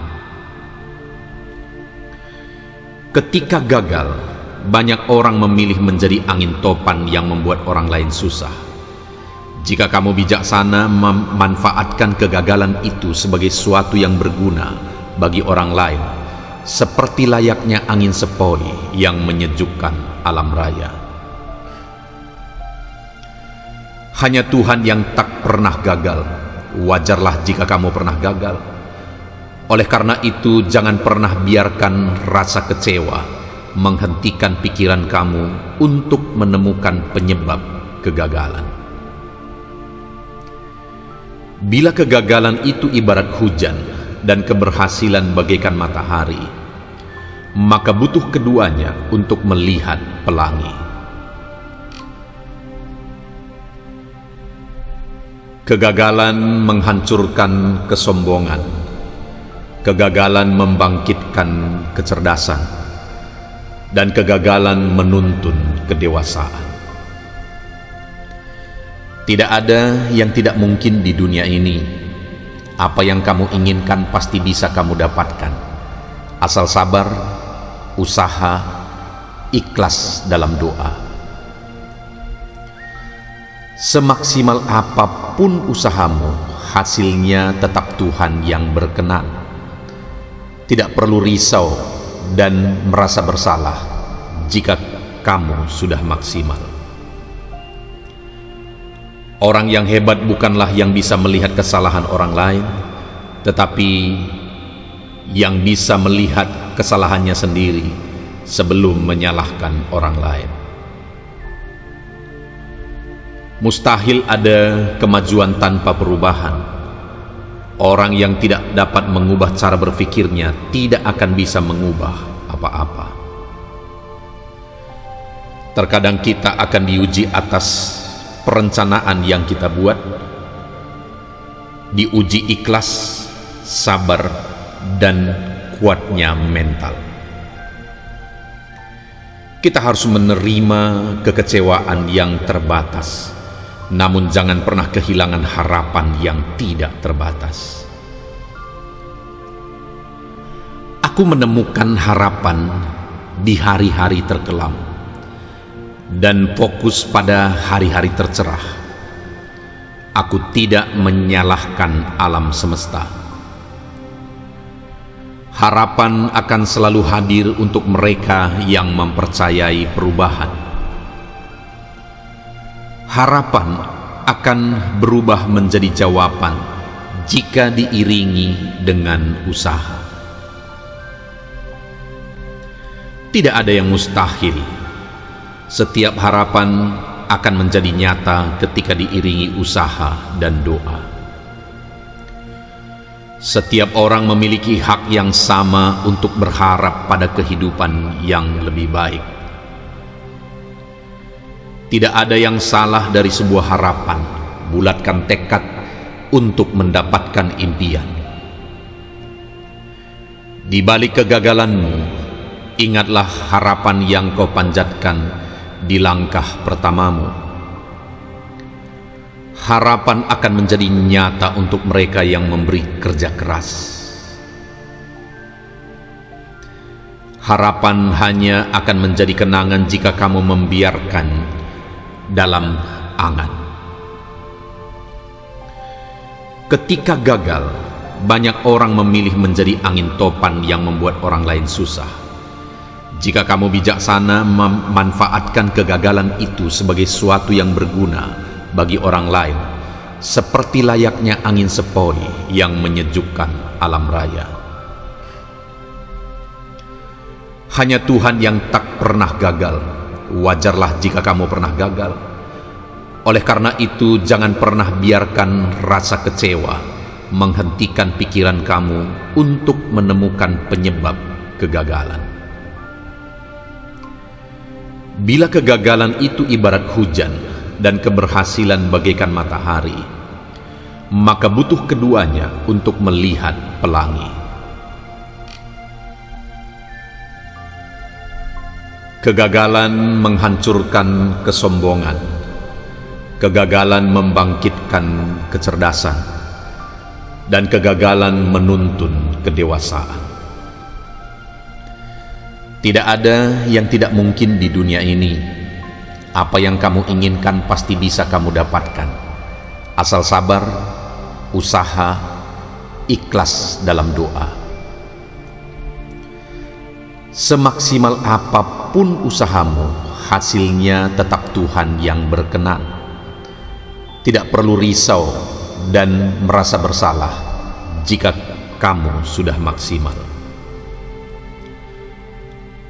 Ketika gagal, banyak orang memilih menjadi angin topan yang membuat orang lain susah. Jika kamu bijaksana memanfaatkan kegagalan itu sebagai sesuatu yang berguna bagi orang lain, seperti layaknya angin sepoi yang menyejukkan alam raya. Hanya Tuhan yang tak pernah gagal. Wajarlah jika kamu pernah gagal. Oleh karena itu, jangan pernah biarkan rasa kecewa menghentikan pikiran kamu untuk menemukan penyebab kegagalan. Bila kegagalan itu ibarat hujan dan keberhasilan bagaikan matahari, maka butuh keduanya untuk melihat pelangi. Kegagalan menghancurkan kesombongan. Kegagalan membangkitkan kecerdasan. Dan kegagalan menuntun kedewasaan. Tidak ada yang tidak mungkin di dunia ini. Apa yang kamu inginkan pasti bisa kamu dapatkan, asal sabar, usaha, ikhlas dalam doa. Semaksimal apapun usahamu, hasilnya tetap Tuhan yang berkenan. Tidak perlu risau dan merasa bersalah jika kamu sudah maksimal. Orang yang hebat bukanlah yang bisa melihat kesalahan orang lain, tetapi yang bisa melihat kesalahannya sendiri sebelum menyalahkan orang lain. Mustahil ada kemajuan tanpa perubahan. Orang yang tidak dapat mengubah cara berpikirnya tidak akan bisa mengubah apa-apa. Terkadang kita akan diuji atas perencanaan yang kita buat, diuji ikhlas, sabar, dan kuatnya mental. Kita harus menerima kekecewaan yang terbatas, namun jangan pernah kehilangan harapan yang tidak terbatas. Aku menemukan harapan di hari-hari terkelam dan fokus pada hari-hari tercerah. Aku tidak menyalahkan alam semesta. Harapan akan selalu hadir untuk mereka yang mempercayai perubahan. Harapan akan berubah menjadi jawaban jika diiringi dengan usaha. Tidak ada yang mustahil. Setiap harapan akan menjadi nyata ketika diiringi usaha dan doa. Setiap orang memiliki hak yang sama untuk berharap pada kehidupan yang lebih baik. Tidak ada yang salah dari sebuah harapan. Bulatkan tekad untuk mendapatkan impian. Di balik kegagalanmu, ingatlah harapan yang kau panjatkan di langkah pertamamu. Harapan akan menjadi nyata untuk mereka yang memberi kerja keras. Harapan hanya akan menjadi kenangan jika kamu membiarkan dalam angan. Ketika gagal, banyak orang memilih menjadi angin topan yang membuat orang lain susah. Jika kamu bijaksana memanfaatkan kegagalan itu sebagai sesuatu yang berguna bagi orang lain, seperti layaknya angin sepoi yang menyejukkan alam raya. Hanya Tuhan yang tak pernah gagal. Wajarlah jika kamu pernah gagal. Oleh karena itu, jangan pernah biarkan rasa kecewa menghentikan pikiran kamu untuk menemukan penyebab kegagalan. Bila kegagalan itu ibarat hujan dan keberhasilan bagaikan matahari, maka butuh keduanya untuk melihat pelangi. Kegagalan menghancurkan kesombongan. Kegagalan membangkitkan kecerdasan. Dan kegagalan menuntun kedewasaan. Tidak ada yang tidak mungkin di dunia ini. Apa yang kamu inginkan pasti bisa kamu dapatkan, asal sabar, usaha, ikhlas dalam doa. Semaksimal apapun usahamu, hasilnya tetap Tuhan yang berkenan. Tidak perlu risau dan merasa bersalah jika kamu sudah maksimal.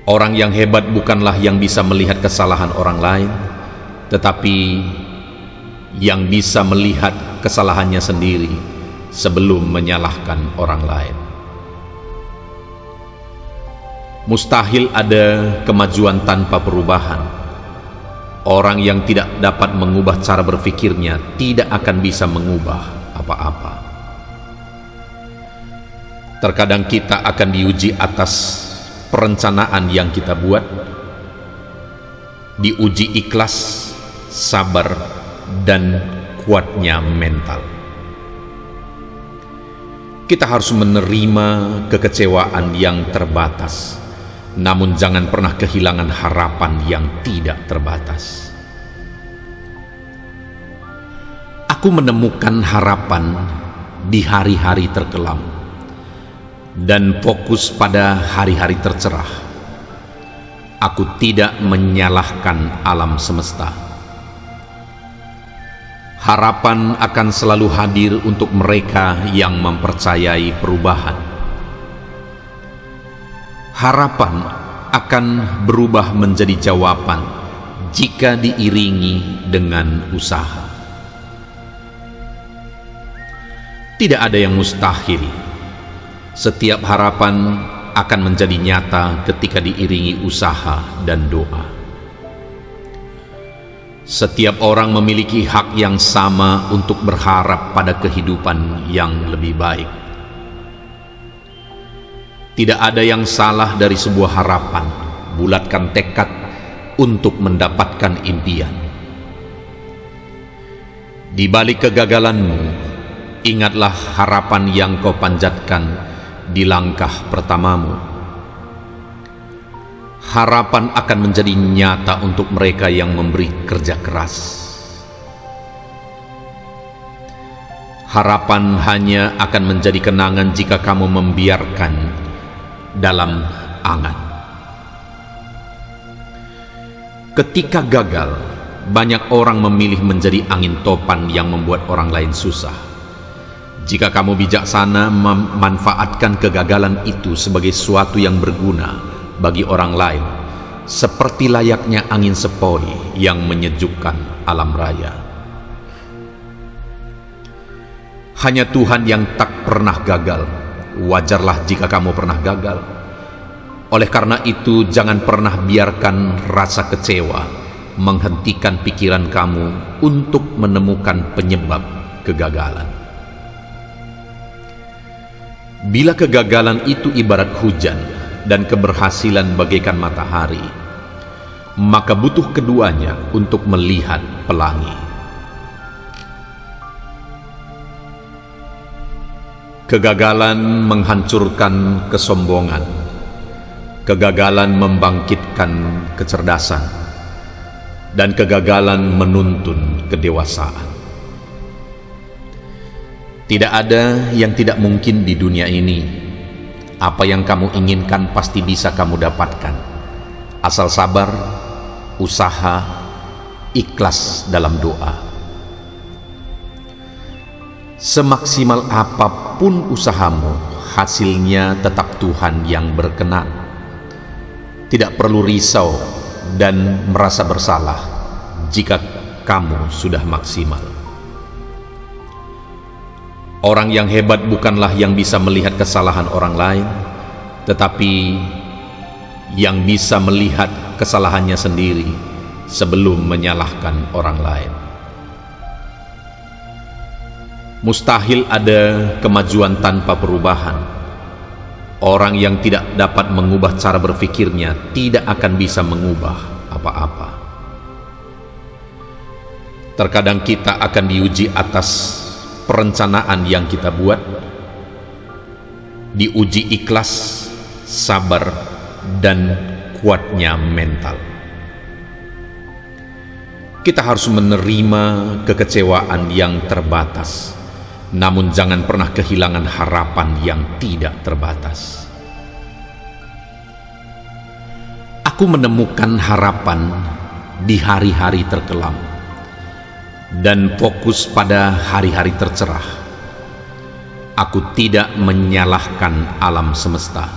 Orang yang hebat bukanlah yang bisa melihat kesalahan orang lain, tetapi yang bisa melihat kesalahannya sendiri sebelum menyalahkan orang lain. Mustahil ada kemajuan tanpa perubahan. Orang yang tidak dapat mengubah cara berpikirnya tidak akan bisa mengubah apa-apa. Terkadang kita akan diuji atas perencanaan yang kita buat, diuji ikhlas, sabar, dan kuatnya mental. Kita harus menerima kekecewaan yang terbatas, namun jangan pernah kehilangan harapan yang tidak terbatas. Aku menemukan harapan di hari-hari terkelam dan fokus pada hari-hari tercerah. Aku tidak menyalahkan alam semesta. Harapan akan selalu hadir untuk mereka yang mempercayai perubahan. Harapan akan berubah menjadi jawaban jika diiringi dengan usaha. Tidak ada yang mustahil. Setiap harapan akan menjadi nyata ketika diiringi usaha dan doa. Setiap orang memiliki hak yang sama untuk berharap pada kehidupan yang lebih baik. Tidak ada yang salah dari sebuah harapan. Bulatkan tekad untuk mendapatkan impian. Di balik kegagalanmu, ingatlah harapan yang kau panjatkan di langkah pertamamu. Harapan akan menjadi nyata untuk mereka yang memberi kerja keras. Harapan hanya akan menjadi kenangan jika kamu membiarkan dalam angan. Ketika gagal, banyak orang memilih menjadi angin topan yang membuat orang lain susah. Jika kamu bijaksana memanfaatkan kegagalan itu sebagai sesuatu yang berguna bagi orang lain, seperti layaknya angin sepoi yang menyejukkan alam raya. Hanya Tuhan yang tak pernah gagal. Wajarlah jika kamu pernah gagal. Oleh karena itu, jangan pernah biarkan rasa kecewa menghentikan pikiran kamu untuk menemukan penyebab kegagalan. Bila kegagalan itu ibarat hujan dan keberhasilan bagaikan matahari, maka butuh keduanya untuk melihat pelangi. Kegagalan menghancurkan kesombongan. Kegagalan membangkitkan kecerdasan. Dan kegagalan menuntun kedewasaan. Tidak ada yang tidak mungkin di dunia ini. Apa yang kamu inginkan pasti bisa kamu dapatkan, asal sabar, usaha, ikhlas dalam doa. Semaksimal apapun usahamu, hasilnya tetap Tuhan yang berkenan. Tidak perlu risau dan merasa bersalah jika kamu sudah maksimal. Orang yang hebat bukanlah yang bisa melihat kesalahan orang lain, tetapi yang bisa melihat kesalahannya sendiri sebelum menyalahkan orang lain. Mustahil ada kemajuan tanpa perubahan. Orang yang tidak dapat mengubah cara berpikirnya tidak akan bisa mengubah apa-apa. Terkadang kita akan diuji atas perencanaan yang kita buat, diuji ikhlas, sabar, dan kuatnya mental. Kita harus menerima kekecewaan yang terbatas, namun jangan pernah kehilangan harapan yang tidak terbatas. Aku menemukan harapan di hari-hari terkelam dan fokus pada hari-hari tercerah. Aku tidak menyalahkan alam semesta.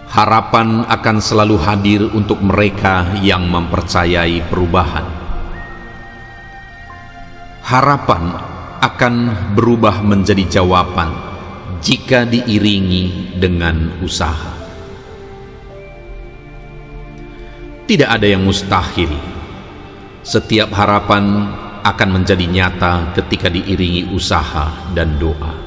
Harapan akan selalu hadir untuk mereka yang mempercayai perubahan. Harapan akan berubah menjadi jawaban jika diiringi dengan usaha. Tidak ada yang mustahil. Setiap harapan akan menjadi nyata ketika diiringi usaha dan doa.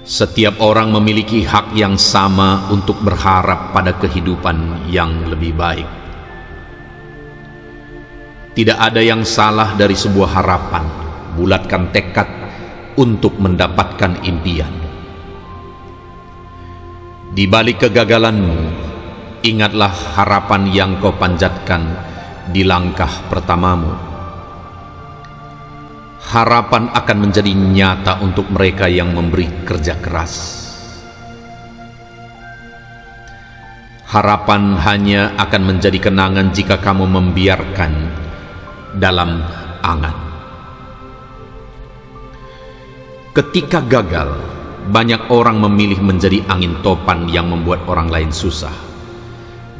Setiap orang memiliki hak yang sama untuk berharap pada kehidupan yang lebih baik. Tidak ada yang salah dari sebuah harapan. Bulatkan tekad untuk mendapatkan impian. Di balik kegagalanmu, ingatlah harapan yang kau panjatkan di langkah pertamamu. Harapan akan menjadi nyata untuk mereka yang memberi kerja keras. Harapan hanya akan menjadi kenangan jika kamu membiarkan dalam angan. Ketika gagal, banyak orang memilih menjadi angin topan yang membuat orang lain susah.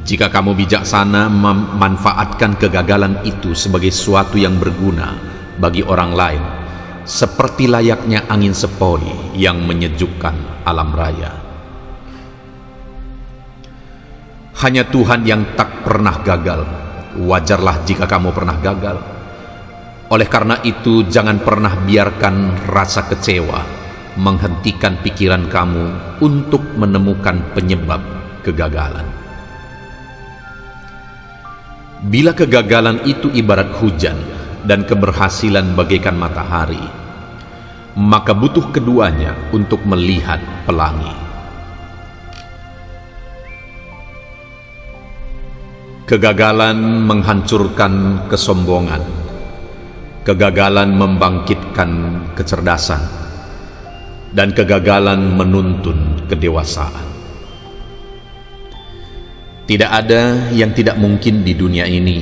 Jika kamu bijaksana memanfaatkan kegagalan itu sebagai sesuatu yang berguna bagi orang lain, seperti layaknya angin sepoi yang menyejukkan alam raya. Hanya Tuhan yang tak pernah gagal. Wajarlah jika kamu pernah gagal. Oleh karena itu, jangan pernah biarkan rasa kecewa menghentikan pikiran kamu untuk menemukan penyebab kegagalan. Bila kegagalan itu ibarat hujan dan keberhasilan bagaikan matahari, maka butuh keduanya untuk melihat pelangi. Kegagalan menghancurkan kesombongan. Kegagalan membangkitkan kecerdasan. Dan kegagalan menuntun kedewasaan. Tidak ada yang tidak mungkin di dunia ini.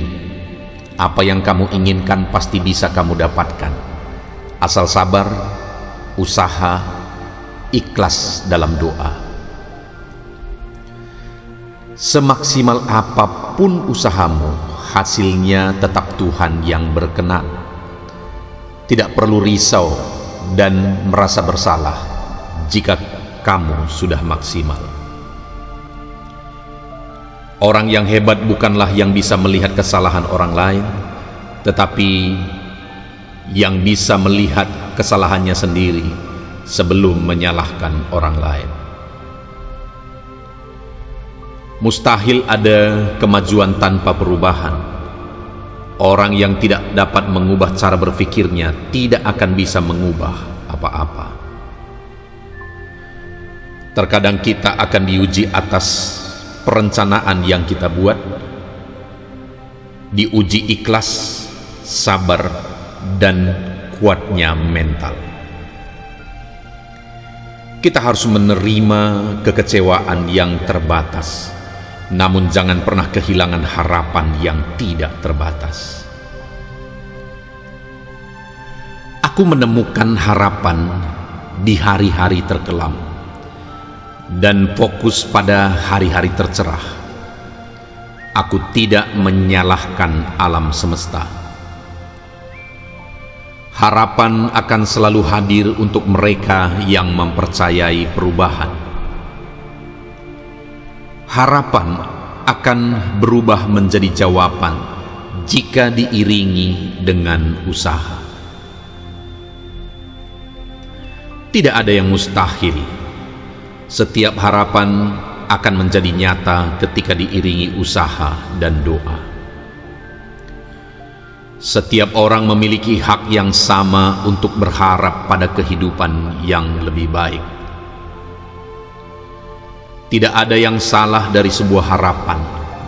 Apa yang kamu inginkan pasti bisa kamu dapatkan. Asal sabar, usaha, ikhlas dalam doa. Semaksimal apapun usahamu, hasilnya tetap Tuhan yang berkenan. Tidak perlu risau dan merasa bersalah jika kamu sudah maksimal. Orang yang hebat bukanlah yang bisa melihat kesalahan orang lain, tetapi yang bisa melihat kesalahannya sendiri sebelum menyalahkan orang lain. Mustahil ada kemajuan tanpa perubahan. Orang yang tidak dapat mengubah cara berpikirnya tidak akan bisa mengubah apa-apa. Terkadang kita akan diuji atas perencanaan yang kita buat, diuji ikhlas, sabar, dan kuatnya mental. Kita harus menerima kekecewaan yang terbatas, namun jangan pernah kehilangan harapan yang tidak terbatas. Aku menemukan harapan di hari-hari terkelam dan fokus pada hari-hari tercerah. Aku tidak menyalahkan alam semesta. Harapan akan selalu hadir untuk mereka yang mempercayai perubahan. Harapan akan berubah menjadi jawaban jika diiringi dengan usaha. Tidak ada yang mustahil. Setiap harapan akan menjadi nyata ketika diiringi usaha dan doa. Setiap orang memiliki hak yang sama untuk berharap pada kehidupan yang lebih baik. Tidak ada yang salah dari sebuah harapan.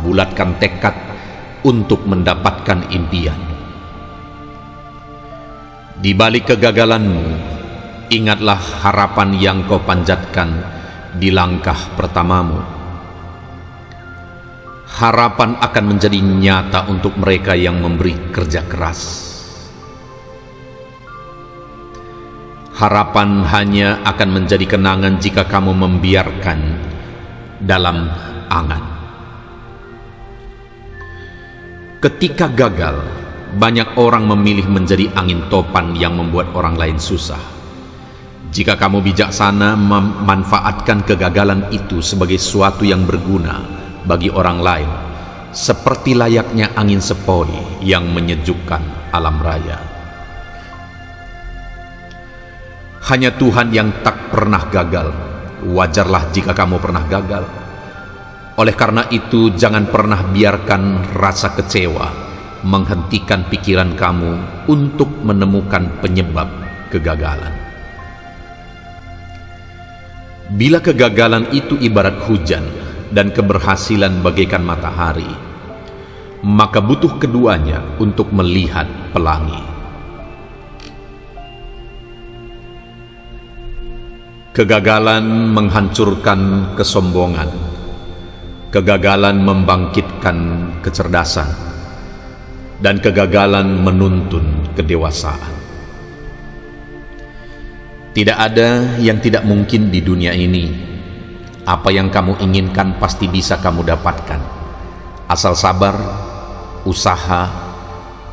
Bulatkan tekad untuk mendapatkan impian. Di balik kegagalanmu, ingatlah harapan yang kau panjatkan di langkah pertamamu. Harapan akan menjadi nyata untuk mereka yang memberi kerja keras. Harapan hanya akan menjadi kenangan jika kamu membiarkan dalam angan. Ketika gagal, banyak orang memilih menjadi angin topan yang membuat orang lain susah. Jika kamu bijaksana memanfaatkan kegagalan itu sebagai sesuatu yang berguna bagi orang lain, seperti layaknya angin sepoi yang menyejukkan alam raya. Hanya Tuhan yang tak pernah gagal. Wajarlah jika kamu pernah gagal. Oleh karena itu, jangan pernah biarkan rasa kecewa menghentikan pikiran kamu untuk menemukan penyebab kegagalan. Bila kegagalan itu ibarat hujan dan keberhasilan bagaikan matahari, maka butuh keduanya untuk melihat pelangi. Kegagalan menghancurkan kesombongan, kegagalan membangkitkan kecerdasan, dan kegagalan menuntun kedewasaan. Tidak ada yang tidak mungkin di dunia ini. Apa yang kamu inginkan pasti bisa kamu dapatkan, asal sabar, usaha,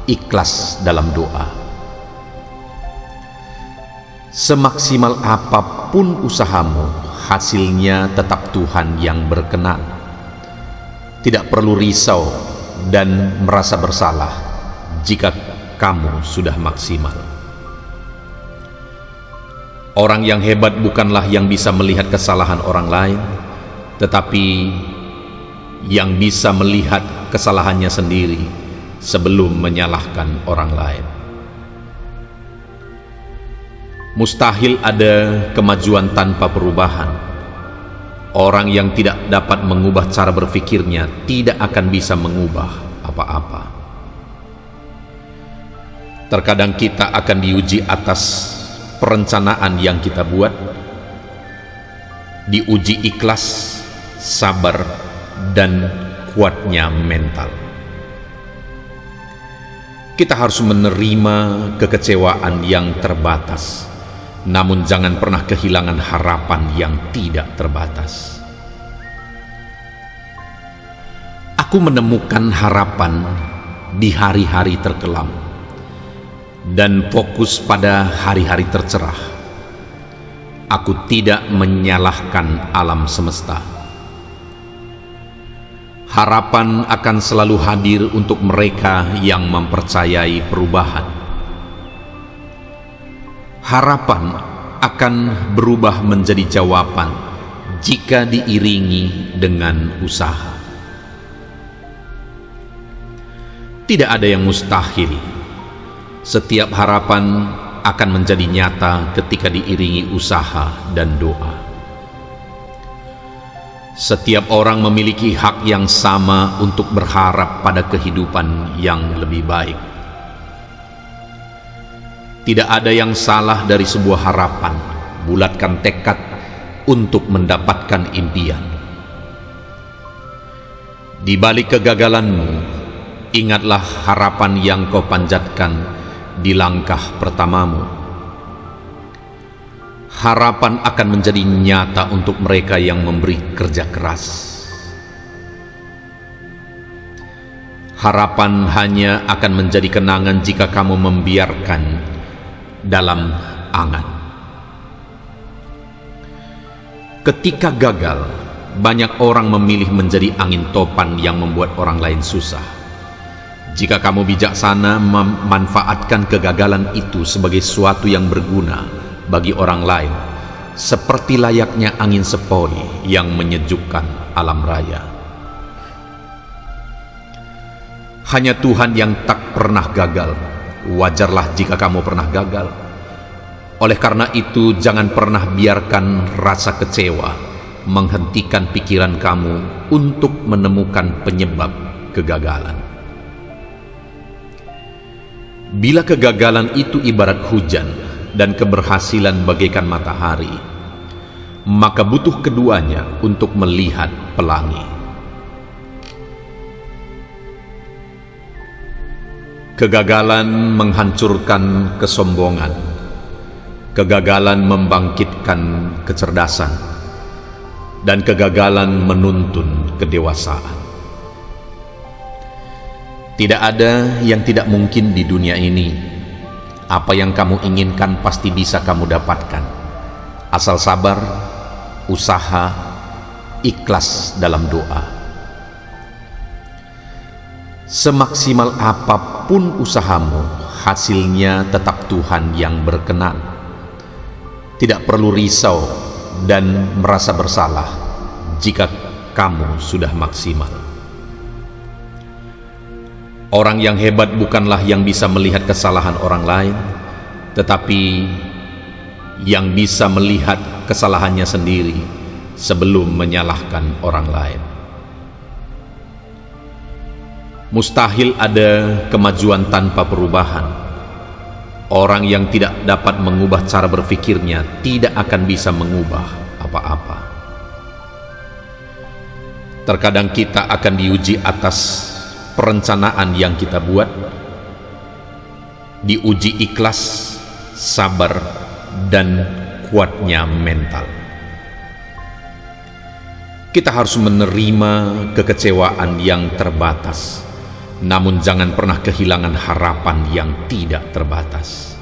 ikhlas dalam doa. Semaksimal apapun usahamu, hasilnya tetap Tuhan yang berkenan. Tidak perlu risau dan merasa bersalah jika kamu sudah maksimal. Orang yang hebat bukanlah yang bisa melihat kesalahan orang lain, tetapi yang bisa melihat kesalahannya sendiri sebelum menyalahkan orang lain. Mustahil ada kemajuan tanpa perubahan. Orang yang tidak dapat mengubah cara berpikirnya tidak akan bisa mengubah apa-apa. Terkadang kita akan diuji atas perencanaan yang kita buat, diuji ikhlas, sabar, dan kuatnya mental. Kita harus menerima kekecewaan yang terbatas, namun jangan pernah kehilangan harapan yang tidak terbatas. Aku menemukan harapan di hari-hari terkelam dan fokus pada hari-hari tercerah. Aku tidak menyalahkan alam semesta. Harapan akan selalu hadir untuk mereka yang mempercayai perubahan. Harapan akan berubah menjadi jawaban jika diiringi dengan usaha. Tidak ada yang mustahil. Setiap harapan akan menjadi nyata ketika diiringi usaha dan doa. Setiap orang memiliki hak yang sama untuk berharap pada kehidupan yang lebih baik. Tidak ada yang salah dari sebuah harapan. Bulatkan tekad untuk mendapatkan impian. Di balik kegagalanmu, ingatlah harapan yang kau panjatkan di langkah pertamamu. harapan akan menjadi nyata untuk mereka yang memberi kerja keras. Harapan hanya akan menjadi kenangan jika kamu membiarkan dalam angan. Ketika gagal, banyak orang memilih menjadi angin topan yang membuat orang lain susah. Jika kamu bijaksana memanfaatkan kegagalan itu sebagai sesuatu yang berguna bagi orang lain, seperti layaknya angin sepoi yang menyejukkan alam raya. Hanya Tuhan yang tak pernah gagal. Wajarlah jika kamu pernah gagal. Oleh karena itu, jangan pernah biarkan rasa kecewa menghentikan pikiran kamu untuk menemukan penyebab kegagalan. Bila kegagalan itu ibarat hujan dan keberhasilan bagaikan matahari, maka butuh keduanya untuk melihat pelangi. Kegagalan menghancurkan kesombongan. Kegagalan membangkitkan kecerdasan. Dan kegagalan menuntun kedewasaan. Tidak ada yang tidak mungkin di dunia ini. Apa yang kamu inginkan pasti bisa kamu dapatkan. Asal sabar, usaha, ikhlas dalam doa. Semaksimal apapun usahamu, hasilnya tetap Tuhan yang berkenan. Tidak perlu risau dan merasa bersalah jika kamu sudah maksimal. Orang yang hebat bukanlah yang bisa melihat kesalahan orang lain, tetapi yang bisa melihat kesalahannya sendiri sebelum menyalahkan orang lain. Mustahil ada kemajuan tanpa perubahan. Orang yang tidak dapat mengubah cara berpikirnya tidak akan bisa mengubah apa-apa. Terkadang kita akan diuji atas perencanaan yang kita buat, diuji ikhlas, sabar, dan kuatnya mental. Kita harus menerima kekecewaan yang terbatas, namun jangan pernah kehilangan harapan yang tidak terbatas.